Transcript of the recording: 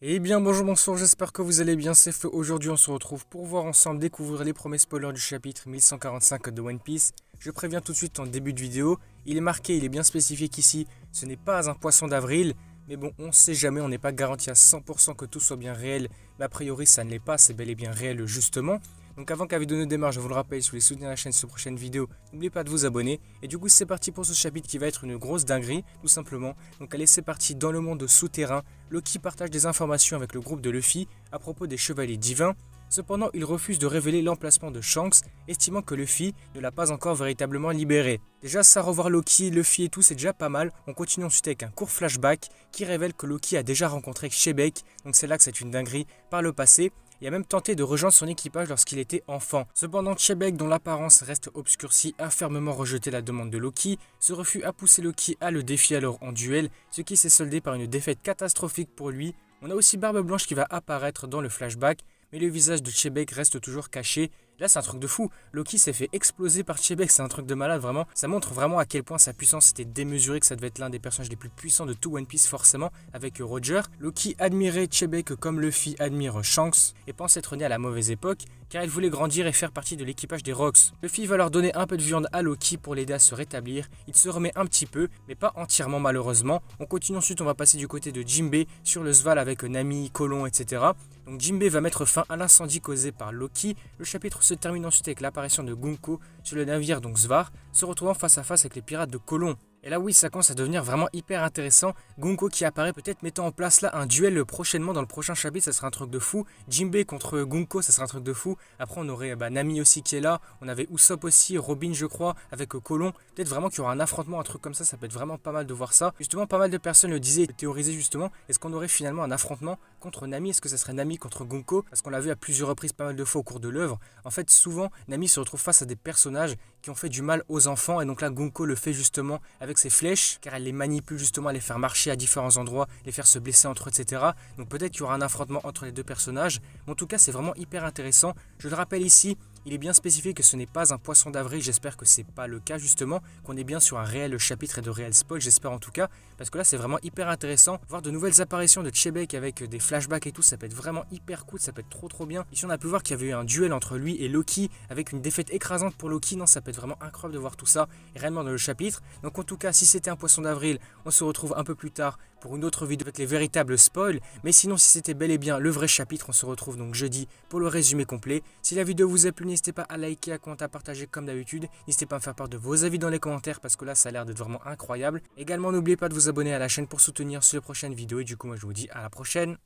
Eh bien bonjour, bonsoir, j'espère que vous allez bien, c'est Feu. Aujourd'hui on se retrouve pour voir ensemble découvrir les premiers spoilers du chapitre 1145 de One Piece. Je préviens tout de suite en début de vidéo, il est marqué, il est bien spécifié qu'ici ce n'est pas un poisson d'avril. Mais bon, on sait jamais, on n'est pas garanti à 100% que tout soit bien réel. Mais a priori ça ne l'est pas, c'est bel et bien réel justement. Donc avant que la vidéo ne démarre, je vous le rappelle, si vous voulez soutenir la chaîne sur la prochaine vidéo, n'oubliez pas de vous abonner. Et du coup c'est parti pour ce chapitre qui va être une grosse dinguerie, tout simplement. Donc allez, c'est parti. Dans le monde souterrain, Loki partage des informations avec le groupe de Luffy à propos des chevaliers divins. Cependant, il refuse de révéler l'emplacement de Shanks, estimant que Luffy ne l'a pas encore véritablement libéré. Déjà, ça, revoir Loki, Luffy et tout, c'est déjà pas mal. On continue ensuite avec un court flashback qui révèle que Loki a déjà rencontré Shebeck, donc c'est là que c'est une dinguerie, par le passé, et a même tenté de rejoindre son équipage lorsqu'il était enfant. Cependant, Shebeck, dont l'apparence reste obscurcie, a fermement rejeté la demande de Loki. Ce refus a poussé Loki à le défier alors en duel, ce qui s'est soldé par une défaite catastrophique pour lui. On a aussi Barbe Blanche qui va apparaître dans le flashback, mais le visage de Shebeck reste toujours caché. Là, c'est un truc de fou. Loki s'est fait exploser par Shebeck, c'est un truc de malade, vraiment. Ça montre vraiment à quel point sa puissance était démesurée, que ça devait être l'un des personnages les plus puissants de tout One Piece, forcément, avec Roger. Loki admirait Shebeck comme Luffy admire Shanks, et pense être né à la mauvaise époque, car il voulait grandir et faire partie de l'équipage des Rocks. Luffy va leur donner un peu de viande à Loki pour l'aider à se rétablir. Il se remet un petit peu, mais pas entièrement malheureusement. On continue ensuite, on va passer du côté de Jinbei sur le Sval avec Nami, Colon, etc. Donc Jinbei va mettre fin à l'incendie causé par Loki. Le chapitre se termine ensuite avec l'apparition de Gunko sur le navire donc Svar, se retrouvant face à face avec les pirates de Colon. Et là oui, ça commence à devenir vraiment hyper intéressant. Gunko qui apparaît peut-être mettant en place là un duel prochainement dans le prochain chapitre, ça sera un truc de fou. Jinbei contre Gunko, ça sera un truc de fou. Après on aurait Nami aussi qui est là, on avait Usopp aussi, Robin je crois, avec Colon. Peut-être vraiment qu'il y aura un affrontement, un truc comme ça peut être vraiment pas mal de voir ça. Justement, pas mal de personnes le disaient, théorisaient justement, est-ce qu'on aurait finalement un affrontement contre Nami? Est-ce que ça serait Nami contre Gunko? Parce qu'on l'a vu à plusieurs reprises pas mal de fois au cours de l'œuvre. En fait, souvent, Nami se retrouve face à des personnages qui ont fait du mal aux enfants, et donc là Gunko le fait justement avec ses flèches, car elle les manipule justement à les faire marcher à différents endroits, les faire se blesser entre eux, etc. Donc peut-être qu'il y aura un affrontement entre les deux personnages, mais en tout cas c'est vraiment hyper intéressant. Je le rappelle ici, il est bien spécifié que ce n'est pas un poisson d'avril, j'espère que c'est pas le cas justement, qu'on est bien sur un réel chapitre et de réel spoil, j'espère en tout cas, parce que là c'est vraiment hyper intéressant, voir de nouvelles apparitions de Shebeck avec des flashbacks et tout, ça peut être vraiment hyper cool, ça peut être trop bien. Ici on a pu voir qu'il y avait eu un duel entre lui et Loki, avec une défaite écrasante pour Loki, non ça peut être vraiment incroyable de voir tout ça, réellement dans le chapitre. Donc en tout cas, si c'était un poisson d'avril, on se retrouve un peu plus tard pour une autre vidéo avec les véritables spoils, mais sinon si c'était bel et bien le vrai chapitre, on se retrouve donc jeudi pour le résumé complet. Si la vidéo vous a plu, n'hésitez pas à liker, à commenter, à partager comme d'habitude. N'hésitez pas à me faire part de vos avis dans les commentaires parce que là ça a l'air d'être vraiment incroyable. Également n'oubliez pas de vous abonner à la chaîne pour soutenir sur les prochaines vidéos et du coup moi je vous dis à la prochaine.